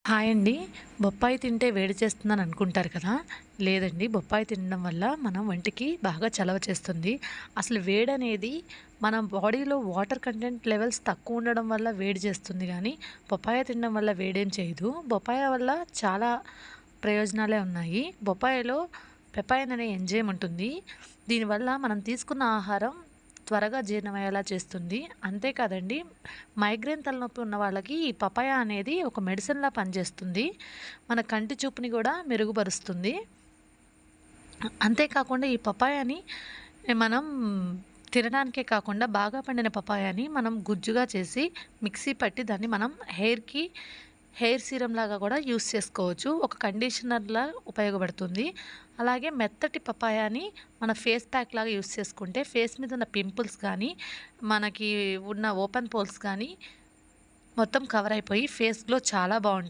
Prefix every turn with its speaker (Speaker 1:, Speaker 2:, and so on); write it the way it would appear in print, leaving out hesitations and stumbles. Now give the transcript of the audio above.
Speaker 1: Hi అండి. బొప్పాయి తింటే వేడి చేస్తుందని అనుకుంటారు కదా! లేదండి. బొప్పాయి తినడం వల్ల మన ఒంటికి బాగా చలవ చేస్తుంది. అసలు వేడనేది మన బాడీలో వాటర్ కంటెంట్ లెవెల్స్ తక్కువ ఉండడం వల్ల వేడి చేస్తుంది గానీ, బొప్పాయ తినడం వల్ల వేడేం చేయదు. బొప్పాయ వల్ల చాలా ప్రయోజనాలే ఉన్నాయి. బొప్పాయిలో పెపైన్ అనే ఎంజైమ్ ఉంటుంది. దీనివల్ల మనం తీసుకున్న ఆహారం త్వరగా జీర్ణమయ్యేలా చేస్తుంది. అంతే కాదండి, మైగ్రేన్ తలనొప్పి ఉన్న వాళ్ళకి ఈ పపాయ అనేది ఒక మెడిసిన్‌లా పనిచేస్తుంది. మన కంటి చూపుని గూడా మెరుగుపరుస్తుంది. అంతేకాకుండా ఈ పపాయాని మనం తినడానికే కాకుండా బాగా పండిన పపాయాని మనం గుజ్జుగా చేసి మిక్సీ పట్టి దాన్ని మనం హెయిర్ సీరమ్‌లాగా గూడా యూజ్ చేసుకోవచ్చు. ఒక కండిషనర్‌లా ఉపయోగపడుతుంది. అలాగే మెత్తటి పపాయాని మన ఫేస్ ప్యాక్‌లాగా యూజ్ చేసుకుంటే ఫేస్ మీద ఉన్న పింపుల్స్ గానీ, మనకి ఉన్న ఓపెన్ పోర్స్ గానీ మొత్తం కవర్ అయిపోయి ఫేస్ గ్లో చాలా బావుంటుంది.